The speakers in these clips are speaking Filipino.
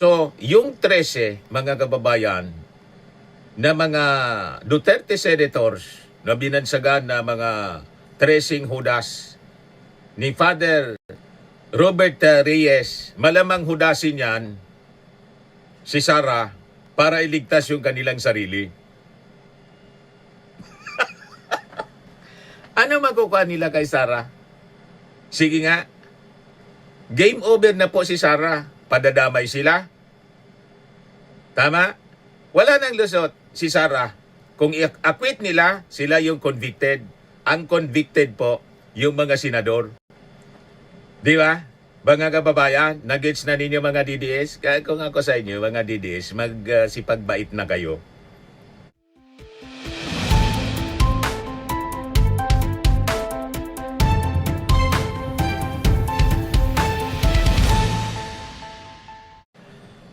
So, yung 13, mga kababayan, na mga Duterte senators na binansagan na mga tracing hudas ni Father Robert Reyes, malamang hudasin yan si Sara para iligtas yung kanilang sarili. Ano makukuha nila kay Sara? Sige nga, game over na po si Sara. Padadamay sila. Tama? Wala nang lusot si Sara. Kung i-acquit nila, sila yung convicted. Ang convicted po, yung mga senador. Di ba? Mga kababayan, nagets na ninyo mga DDS? Kaya kung ako sa inyo, mga DDS, magsipagbait na kayo.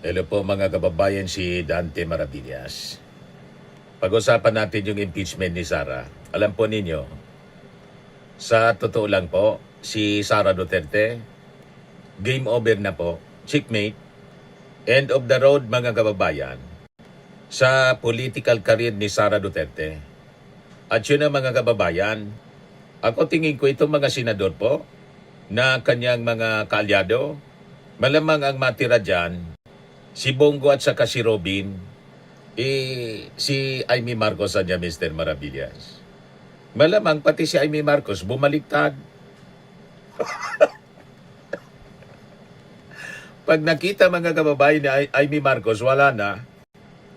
Hello po mga kababayan, si Dante Maravillas. Pag-usapan natin yung impeachment ni Sara. Alam po ninyo, sa totoo lang po, si Sara Duterte, game over na po, checkmate, end of the road mga kababayan, sa political career ni Sara Duterte. At yun ang mga kababayan, ako tingin ko itong mga senador po, na kanyang mga kaalyado, malamang ang matira dyan, si Bongo at saka si Robin, si Amy Marcos niya, Mr. Maravillas. Malamang pati si Amy Marcos bumaliktad. Pag nakita mga kababayan ni Amy Marcos, wala na.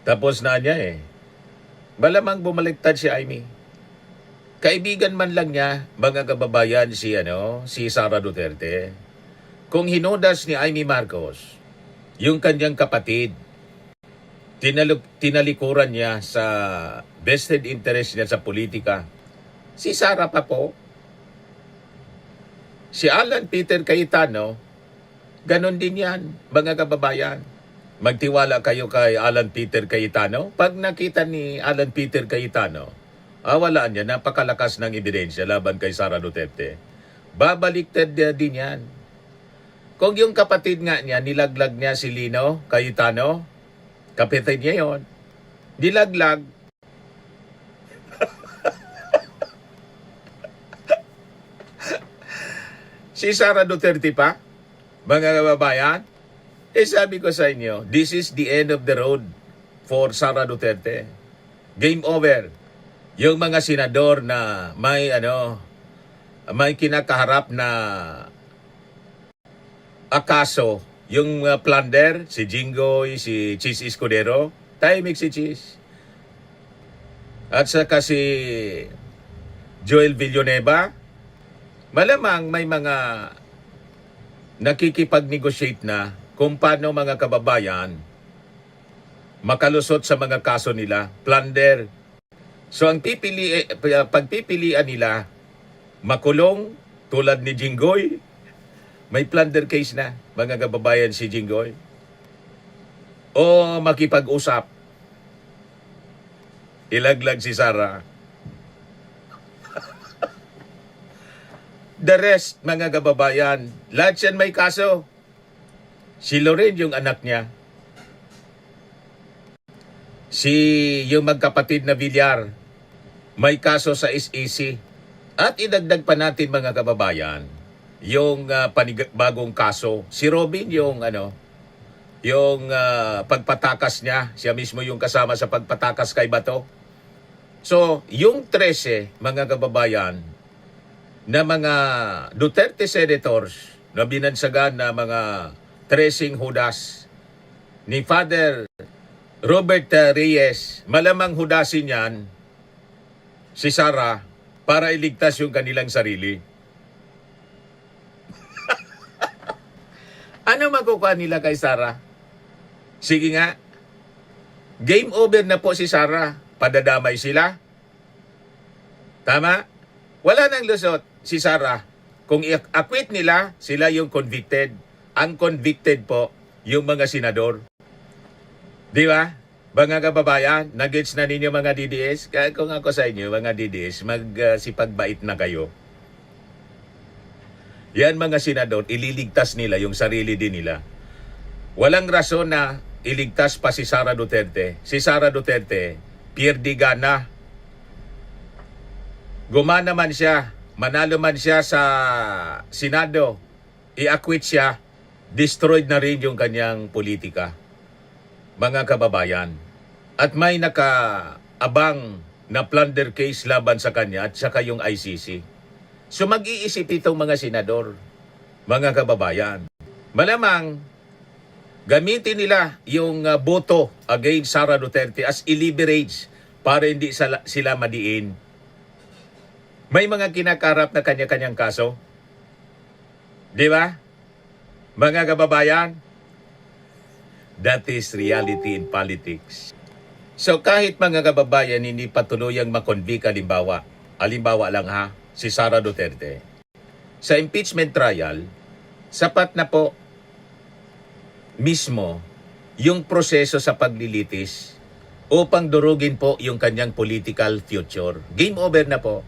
Tapos na niya eh. Malamang bumaliktad si Amy. Kaibigan man lang niya, mga kababayan, si Sara Duterte. Kung hinudas ni Amy Marcos, yung kanyang kapatid, tinalikuran niya sa vested interest niya sa politika. Si Sara pa po. Si Alan Peter Cayetano, ganon din yan, mga kababayan. Magtiwala kayo kay Alan Peter Cayetano. Pag nakita ni Alan Peter Cayetano, walaan niya, napakalakas ng ebidensya laban kay Sara Duterte. Babaliktad din yan. Kung yung kapatid nga niya, nilaglag niya si Lino Cayetano, kapatid niya yun, nilaglag. Si Sara Duterte pa, mga kababayan, sabi ko sa inyo, this is the end of the road for Sara Duterte. Game over. Yung mga senador na may kinakaharap na akaso, yung plunder, si Jinggoy, si Chis Escudero, tahimik si Chis. At saka si Joel Villanueva, malamang may mga nakikipag-negotiate na kung paano mga kababayan makalusot sa mga kaso nila, plunder. So ang pagpipilian nila, makulong tulad ni Jinggoy, may plunder case na, mga kababayan, si Jinggoy. O makipag-usap, ilaglag si Sara. The rest, mga kababayan, lahat yan may kaso. Si Loren, yung anak niya. Yung magkapatid na Villar, may kaso sa SEC. At idagdag pa natin, mga kababayan, yung bagong kaso. Si Robin, yung pagpatakas niya, siya mismo yung kasama sa pagpatakas kay Bato. So, yung 13, mga kababayan, na mga Duterte senators na binansagan na mga tracing hudas ni Father Robert Reyes, malamang hudasin yan si Sara para iligtas yung kanilang sarili. Ano makukuha nila kay Sara? Sige nga, game over na po si Sara. Padadamay sila. Tama? Wala nang lusot si Sara. Kung i-acquit nila, sila yung convicted. Ang convicted po, yung mga senador. Di ba? Mga kababayan, nagets na ninyo mga DDS? Kaya kung ako sa inyo, mga DDS, magsipagbait na kayo. Yan mga senador, ililigtas nila yung sarili din nila. Walang rason na iligtas pa si Sara Duterte. Si Sara Duterte, pierdiga na. Gumana man siya, manalo man siya sa Senado, i-acquit siya, destroyed na rin yung kanyang politika. Mga kababayan. At may nakaabang na plunder case laban sa kanya at saka yung ICC. So mag-iisip itong mga senador, mga kababayan. Malamang gamitin nila yung boto against Sara Duterte as leverage para hindi sila madiin. May mga kinakarap na kanya-kanyang kaso. Di ba? Mga kababayan, that is reality in politics. So kahit mga kababayan hindi patuluyang makonvict halimbawa lang ha, si Sara Duterte, sa impeachment trial, sapat na po mismo yung proseso sa paglilitis upang durugin po yung kanyang political future. Game over na po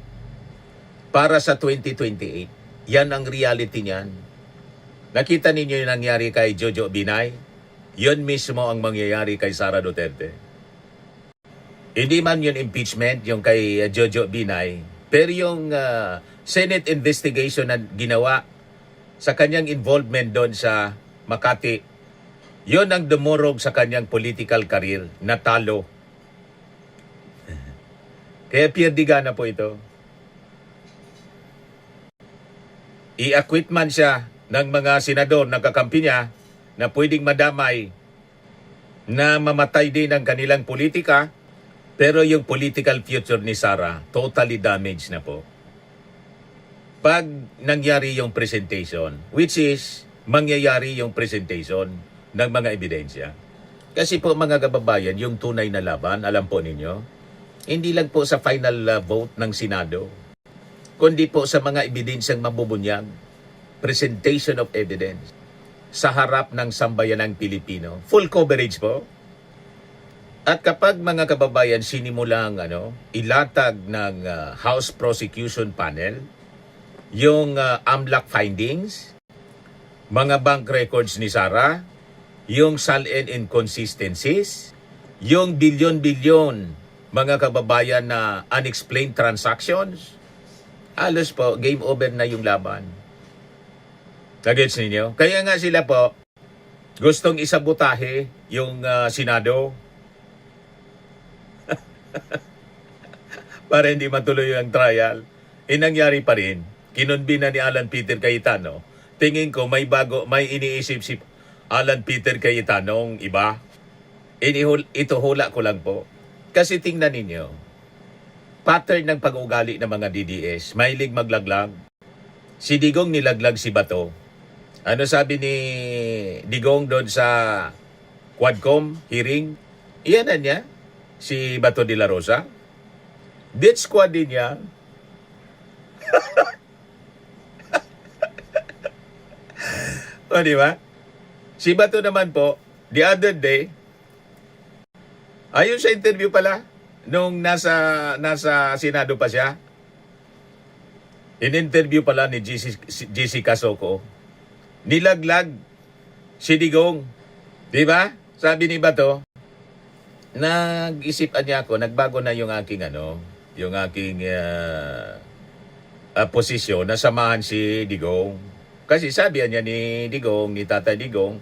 para sa 2028. Yan ang reality niyan. Nakita ninyo yung nangyari kay Jojo Binay? Yun mismo ang mangyayari kay Sara Duterte. Hindi man yun impeachment, yung kay Jojo Binay, pero yung Senate investigation na ginawa sa kanyang involvement doon sa Makati, yun ang dumurog sa kanyang political career, natalo. Kaya pierdiga na po ito. I-acquit man siya ng mga senador na kakampi niya na pwedeng madamay na mamatay din ang kanilang politika, pero yung political future ni Sara, totally damaged na po. Pag nangyari yung presentation, which is mangyayari yung presentation ng mga ebidensya. Kasi po mga kababayan, yung tunay na laban, alam po ninyo, hindi lang po sa final vote ng Senado, kundi po sa mga ebidensyang mabubunyag, presentation of evidence, sa harap ng sambayanang Pilipino. Full coverage po. At kapag mga kababayan sinimulang ilatag ng House Prosecution Panel yung AMLAC findings, mga bank records ni Sara, yung SALN inconsistencies, yung bilyon-bilyon mga kababayan na unexplained transactions, halos po game over na yung laban. Nagets ninyo? Kaya nga sila po gustong isabotahe yung Senado para hindi matuloy ang trial. Nangyari pa rin. Kinonbina ni Alan Peter Cayetano. Tingin ko may iniisip si Alan Peter Cayetano iba. Ito hula ko lang po. Kasi tingnan ninyo, pattern ng pag-ugali ng mga DDS, mahilig maglaglag. Si Digong nilaglag si Bato. Ano sabi ni Digong doon sa Quadcom hearing? Iyan na niya, si Bato de la Rosa. Death squad din niya. O, di ba? Si Bato naman po, the other day, ayun sa interview pala, nung nasa Senado pa siya, in-interview pala ni Jessica Soco, nilaglag si Digong. Di ba? Sabi ni Bato, nag-isipan niya ako, nagbago na yung aking posisyon na samahan si Digong. Kasi sabi niya ni Digong, ni Tatay Digong,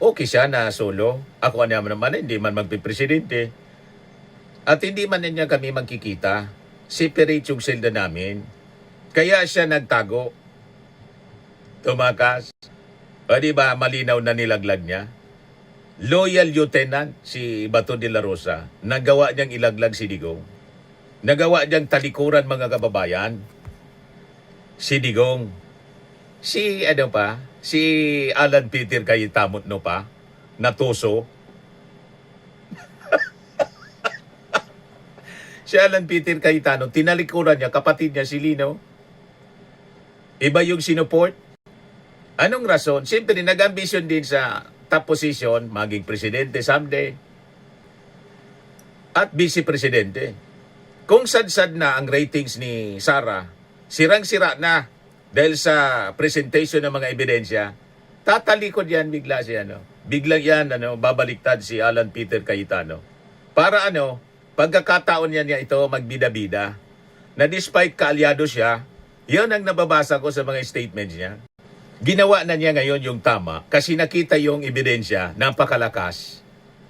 okay siya na solo. Ako naman hindi man magpipresidente. At hindi man niya kami magkikita. Separate yung selda namin. Kaya siya nagtago. Tumakas. O diba, malinaw na nilaglag niya. Loyal lieutenant si Bato de la Rosa. Nagawa niyang ilaglag si Digong. Nagawa niyang talikuran mga kababayan. Si Digong. Si Alan Peter Cayetano pa, natuso. Si Alan Peter Cayetano, tinalikuran niya, kapatid niya si Lino. Iba yung sinuport. Anong rason? Siyempre, nag-ambisyon din sa top position, maging presidente someday. At vice-presidente. Kung sad-sad na ang ratings ni Sara, sirang-sira na dahil sa presentation ng mga ebidensya, tatalikod yan bigla siya, biglang yan, babaliktad si Alan Peter Cayetano. Para pagkakataon niya ito magbida-bida, na despite kaalyado siya, yun ang nababasa ko sa mga statements niya. Ginawa na niya ngayon yung tama kasi nakita yung ebidensya, napakalakas.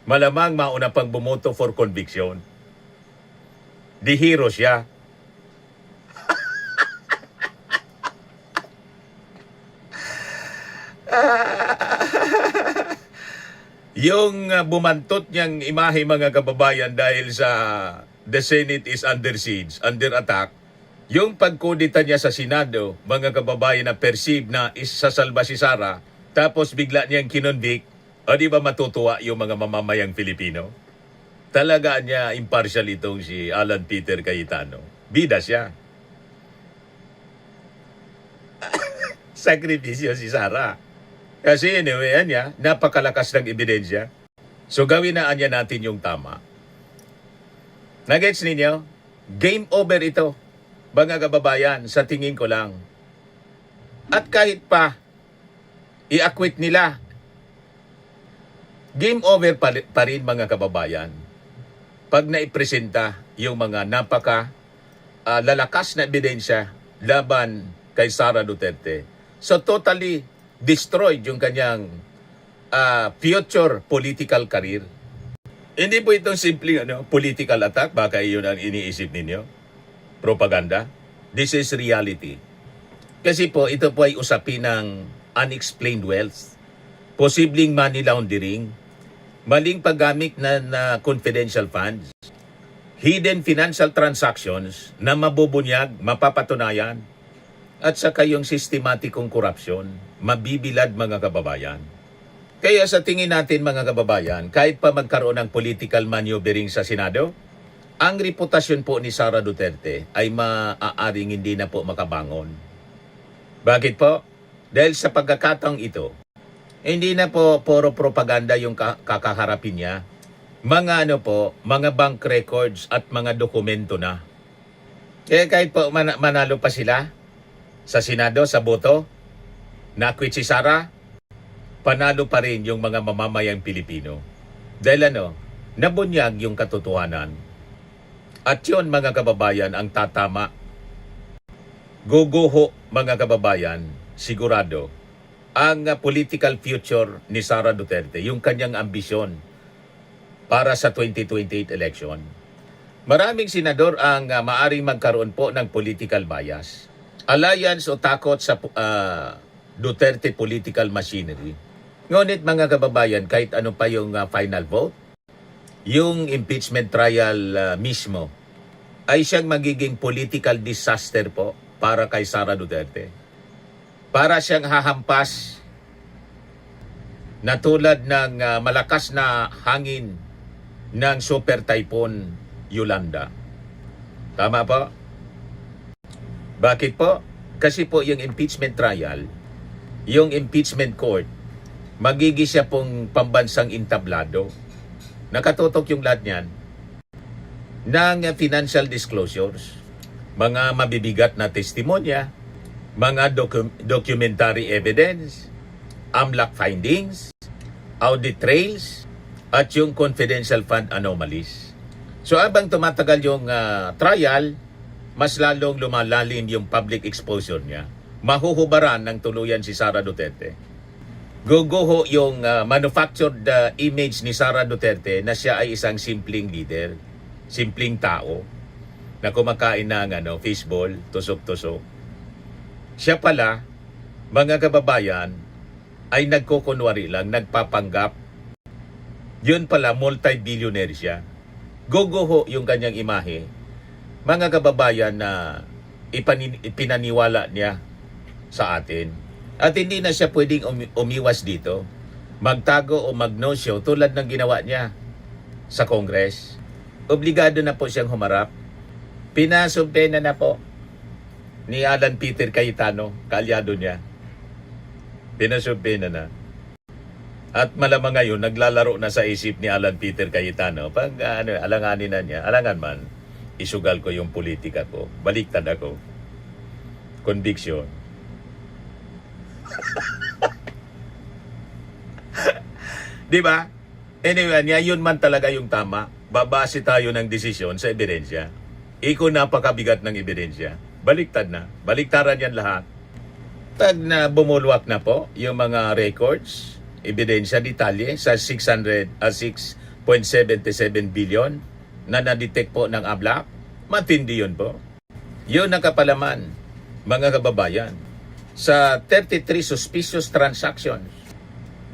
Malamang mauna pang bumoto for conviction. Di hero siya. Yung bumantot niyang imahe mga kababayan dahil sa the Senate is under siege, under attack, yung pagkudita niya sa Senado, mga kababayan na perceive na isasalba si Sara, tapos bigla niyang kinonvict, o di ba matutuwa yung mga mamamayang Filipino? Talaga niya impartial itong si Alan Peter Cayetano. Bida siya. Sakripisyo si Sara. Kasi anyway, napakalakas ng ebidensya. So gawin na natin yung tama. Nagets ninyo? Game over ito, mga kababayan, sa tingin ko lang. At kahit pa, i-acquit nila, game over pa rin mga kababayan. Pag naipresenta yung mga lalakas na ebidensya laban kay Sara Duterte. So totally destroyed yung kanyang future political career. Hindi po itong simpleng political attack, baka yun ang iniisip ninyo. Propaganda. This is reality. Kasi po, ito po ay usapin ng unexplained wealth, posibleng money laundering, maling paggamit na confidential funds, hidden financial transactions na mabubunyag, mapapatunayan, at saka yung sistematikong korupsyon, mabibilad mga kababayan. Kaya sa tingin natin mga kababayan, kahit pa magkaroon ng political maneuvering sa Senado, ang reputasyon po ni Sara Duterte ay maaaring hindi na po makabangon. Bakit po? Dahil sa pagkakataong ito, hindi na po puro propaganda yung kakaharapin niya. Mga mga bank records at mga dokumento na. Kaya kahit po manalo pa sila sa Senado, sa boto, na-acquit si Sara, panalo pa rin yung mga mamamayang Pilipino. Dahil nabunyag yung katotohanan. At yun mga kababayan ang tatama. Guguho mga kababayan, sigurado, ang political future ni Sara Duterte, yung kanyang ambisyon para sa 2028 election. Maraming senador ang maaring magkaroon po ng political bias. Alliance o takot sa Duterte political machinery. Ngunit mga kababayan, kahit ano pa yung final vote, yung impeachment trial mismo ay siyang magiging political disaster po para kay Sara Duterte. Para siyang hahampas na tulad ng malakas na hangin ng super typhoon Yolanda. Tama po? Bakit po? Kasi po yung impeachment trial, yung impeachment court, magiging siya pong pambansang intablado. Nakatutok yung lahat niyan ng financial disclosures, mga mabibigat na testimonya, mga documentary evidence, AMLAC findings, audit trails, at yung confidential fund anomalies. So habang tumatagal yung trial, mas lalong lumalalim yung public exposure niya. Mahuhubaran ng tuluyan si Sara Duterte. Guguho yung manufactured image ni Sara Duterte na siya ay isang simpleng leader, simpleng tao na kumakain ng fishball, tusok-tusok. Siya pala, mga kababayan, ay nagkukunwari lang, nagpapanggap. Yun pala, multi-billionaire siya. Guguho yung kanyang imahe. Mga kababayan na ipinaniwala niya sa atin. At hindi na siya pwedeng umiwas dito, magtago o mag-no-show tulad ng ginawa niya sa Congress. Obligado na po siyang humarap. Pinasumpena na po ni Alan Peter Cayetano, kaalyado niya. Pinasumpena na. At malamang ngayon, naglalaro na sa isip ni Alan Peter Cayetano. Pag alanganin na niya, alangan man, isugal ko yung politika ko. Baliktad ako. Conviction. Di ba? Anyway, yun man talaga yung tama. Babase tayo ng desisyon sa ebidensya. Iko napakabigat ng ebidensya. Baliktad na. Baliktaran yan lahat. Pag na bumulwak na po yung mga records, ebidensya, detalye sa 6.77 billion na na-detect po ng ABLAC, matindi yun po. Yun ang kapalaman, mga kababayan, sa 33 suspicious transactions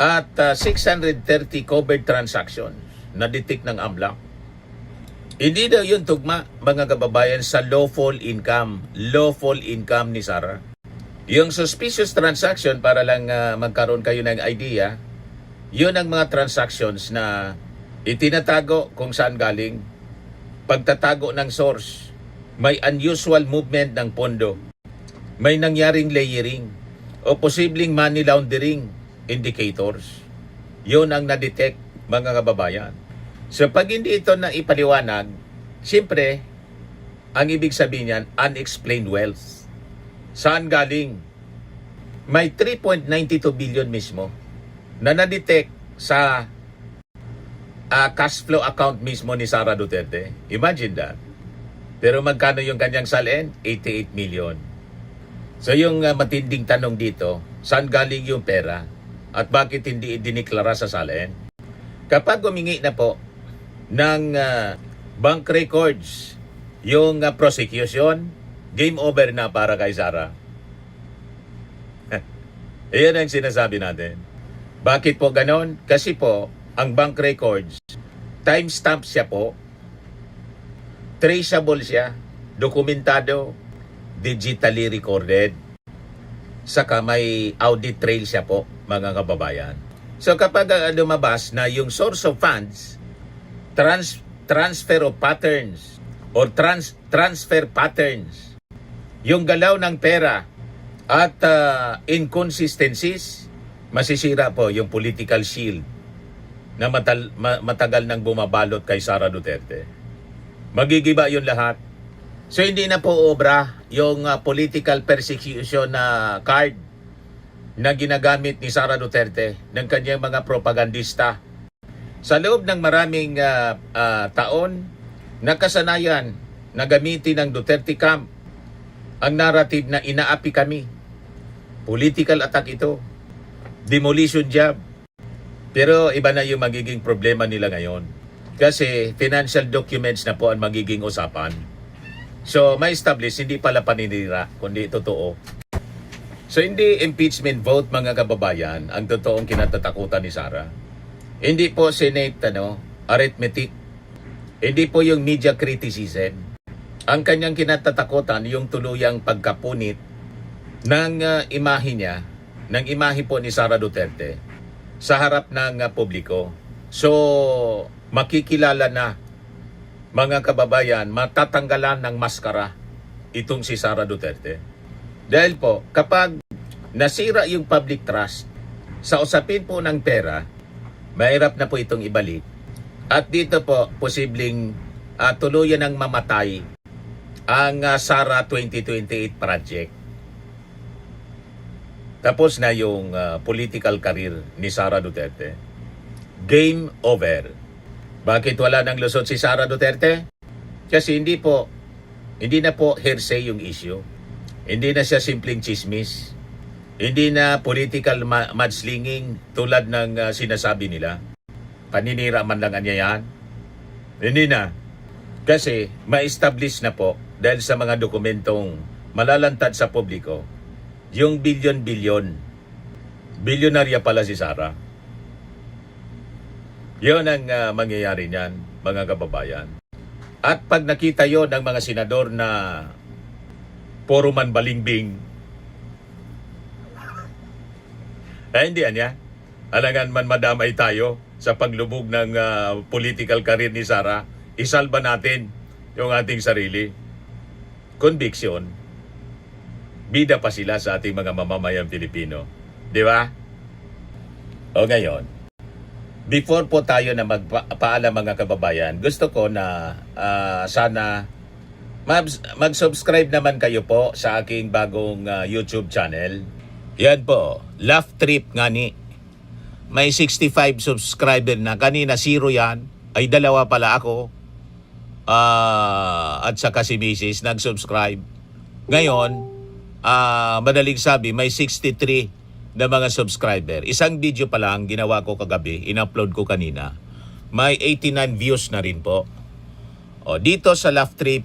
at 630 covered transactions na detect ng ABLAC. Hindi daw yun tugma, mga kababayan, sa lawful income ni Sara. Yung suspicious transaction, para lang magkaroon kayo ng idea, yun ang mga transactions na itinatago kung saan galing, pagtatago ng source, may unusual movement ng pondo, may nangyaring layering, o posibleng money laundering indicators. Yun ang na-detect, mga kababayan. So pag hindi ito na ipaliwanag, siyempre, ang ibig sabihin niyan, unexplained wealth. Saan galing? May 3.92 billion mismo na na-detect sa cash flow account mismo ni Sara Duterte. Imagine that. Pero magkano yung kanyang salin? 88 million. So yung matinding tanong dito, saan galing yung pera? At bakit hindi idineklara sa salin? Kapag humingi na po ng bank records yung prosecution, game over na para kay Sara. Iyan ang sinasabi natin. Bakit po ganon? Kasi po, ang bank records, timestamp siya po, traceable siya, dokumentado, digitally recorded, saka may audit trail siya po, mga kababayan. So kapag lumabas na yung source of funds, transfer of patterns, or transfer patterns, yung galaw ng pera at inconsistencies, masisira po yung political shield na matagal nang bumabalot kay Sara Duterte. Magigiba yun lahat. So hindi na po obra yung political persecution na card na ginagamit ni Sara Duterte ng kanyang mga propagandista. Sa loob ng maraming taon, nakasanayan na gamitin ng Duterte Camp ang narrative na inaapi kami. Political attack ito. Demolition job. Pero iba na yung magiging problema nila ngayon. Kasi financial documents na po ang magiging usapan. So, ma-establish, hindi pala paninira, kundi totoo. So, hindi impeachment vote, mga kababayan, ang totoong kinatatakutan ni Sara. Hindi po Senate, arithmetic. Hindi po yung media criticism. Ang kanyang kinatatakutan, yung tuluyang pagkapunit ng imahe niya, ng imahe po ni Sara Duterte sa harap ng publiko. So, makikilala na, mga kababayan, matatanggalan ng maskara itong si Sara Duterte. Dahil po, kapag nasira yung public trust sa usapin po ng pera, mahirap na po itong ibalik. At dito po, posibleng tuluyan ng mamatay ang Sara 2028 project. Tapos na yung political career ni Sara Duterte. Game over. Bakit wala nang lusot si Sara Duterte? Kasi hindi na po hearsay yung issue. Hindi na siya simpleng chismis. Hindi na political mudslinging tulad ng sinasabi nila. Paninira man lang niya yan. Hindi na. Kasi ma-establish na po dahil sa mga dokumentong malalantad sa publiko yung bilyon-bilyon. Bilyonarya pala si Sara. Yun ang mangyayari niyan, mga kababayan. At pag nakita yon ng mga senador na puro man balingbing, hindi niya. Alangan man madamay tayo sa paglubog ng political career ni Sara, isalba natin yung ating sarili. Conviction, bida pa sila sa ating mga mamamayang Pilipino. Di ba? O ngayon, before po tayo na magpaalam mga kababayan, gusto ko na sana mag-subscribe naman kayo po sa aking bagong YouTube channel. Yan po, Laugh Trip nga ni. may 65 subscriber na. Kanina, 0 yan. Ay, 2 pala ako. At saka si Mrs. nag-subscribe. Ngayon, madaling sabi, may 63 na mga subscriber. Isang video pa lang, ginawa ko kagabi, in-upload ko kanina. May 89 views na rin po. Dito sa Laugh Trip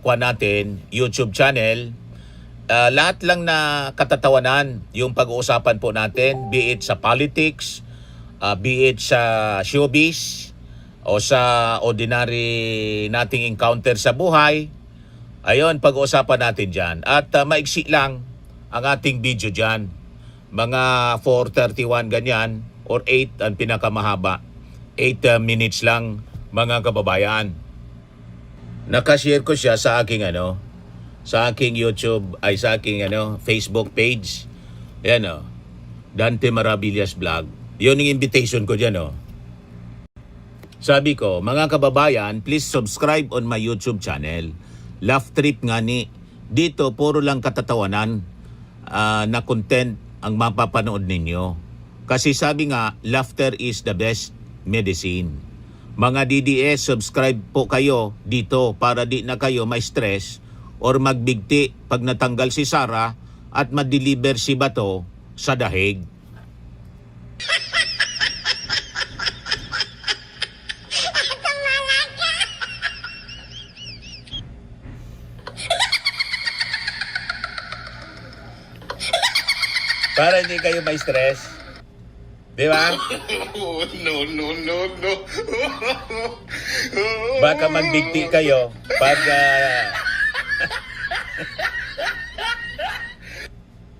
natin, YouTube channel, lahat lang na katatawanan yung pag-uusapan po natin, be it sa politics, be it sa showbiz, o sa ordinary nating encounter sa buhay. Ayun, pag-uusapan natin dyan. At maiksi lang ang ating video dyan. Mga 4:31 ganyan, or 8 ang pinakamahaba. 8 minutes lang, mga kababayan. Nakashare ko siya sa aking sa aking YouTube, ay sa aking Facebook page. Ayan Dante Maravillas Vlog. Yun yung invitation ko dyan Sabi ko, mga kababayan, please subscribe on my YouTube channel. Laugh Trip nga ni. Dito, puro lang katatawanan na content ang mapapanood ninyo. Kasi sabi nga, laughter is the best medicine. Mga DDS, subscribe po kayo dito para di na kayo may stress or magbigti pag natanggal si Sara at ma-deliver si Bato sa dahig. Para hindi kayo may stress. Di ba? No. Baka magbigti kayo pag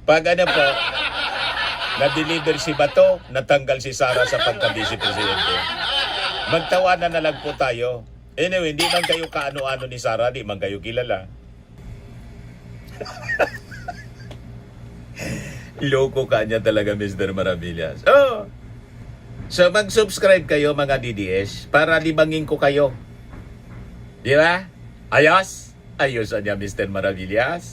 pag po, na-deliver si Bato, natanggal si Sara sa pagka-vice presidente. Magtawanan na lang po tayo. Anyway, hindi man kayo kaano-ano ni Sara, di man kayo kilala. Loko ka niya talaga, Mr. Maravillas. So mag-subscribe kayo mga DDS para libangin ko kayo. Di ba? Ayos? Ayusan niya, Mr. Maravillas.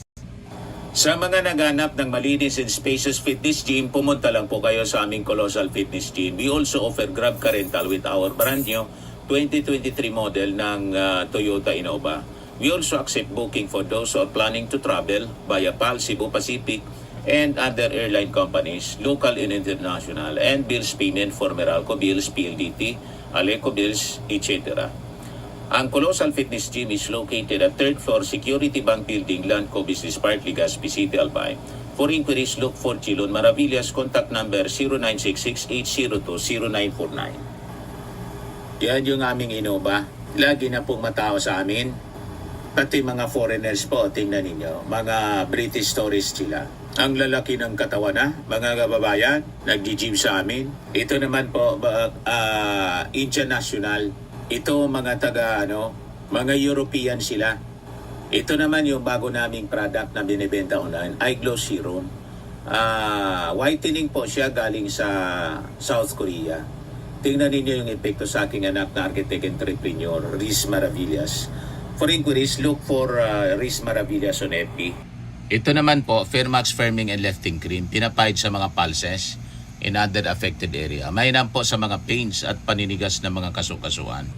Sa mga naghanap ng malinis and spacious fitness gym, pumunta lang po kayo sa aming Colossal Fitness Gym. We also offer Grab Car Rental with our brand new 2023 model ng Toyota Innova. We also accept booking for those who are planning to travel via PAL, Cebu Pacific, and other airline companies, local and international, and bills payment for Meralco Bills, PLDT, Aleco Bills, etc. Ang Colossal Fitness Gym is located at 3rd floor Security Bank Building, Landco Business Park, Legazpi City, Albay. For inquiries, look for Chilon Maravillas. Contact number 0966-802-0949. Yan yung aming Innova. Lagi na pong matao sa amin. Pati mga foreigners po, tingnan ninyo. Mga British tourists sila. Ang lalaki ng katawan mga kababayan, nag-gym sa amin. Ito naman po, Indian National. Ito mga mga European sila. Ito naman yung bago naming product na binibenta online, Eye Glow Serum. Whitening po siya galing sa South Korea. Tingnan ninyo yung epekto sa aking anak na architect entrepreneur, Riz Maravillas. For inquiries, look for Riz Maravillas on FB. Ito naman po, Fairmax Firming and Lifting Cream, pinapahid sa mga pulses in other affected area. Mainam po sa mga pains at paninigas ng mga kasukasuan.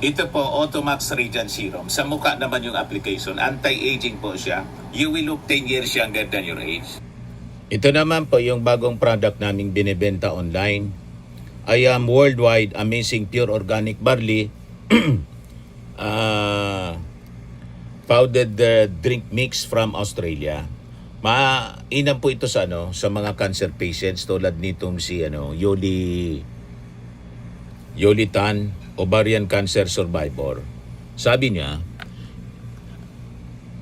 Ito po, Automax Radiant Serum. Sa mukha naman yung application. Anti-aging po siya. You will look 10 years younger than your age. Ito naman po yung bagong product naming binibenta online. I am worldwide amazing pure organic barley. Powdered drink mix from Australia. Mainam po ito sa mga cancer patients tulad nitong si Yoli Tan, ovarian cancer survivor. Sabi niya,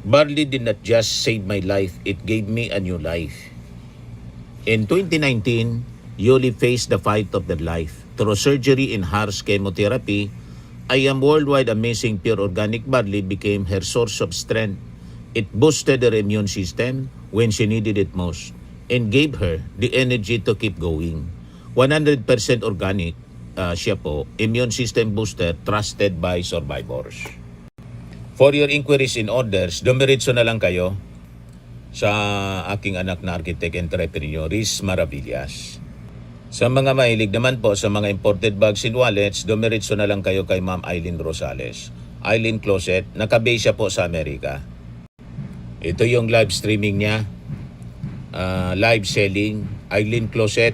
barley did not just save my life, it gave me a new life. In 2019, Yoli faced the fight of their life. Through surgery and harsh chemotherapy, I am worldwide amazing pure organic barley became her source of strength. It boosted her immune system when she needed it most and gave her the energy to keep going. 100% organic siya po, immune system booster trusted by survivors. For your inquiries and orders, dumiretso na lang kayo sa aking anak na architect entrepreneur, Riz Maravillas. Sa mga mahilig naman po sa mga imported bags and wallets, dumiretso na lang kayo kay Ma'am Eileen Rosales. Eileen Closet, nakabase siya po sa Amerika. Ito yung live streaming niya. Live selling, Eileen Closet.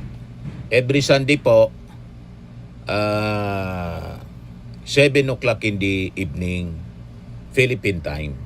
Every Sunday po, 7 o'clock in the evening, Philippine time.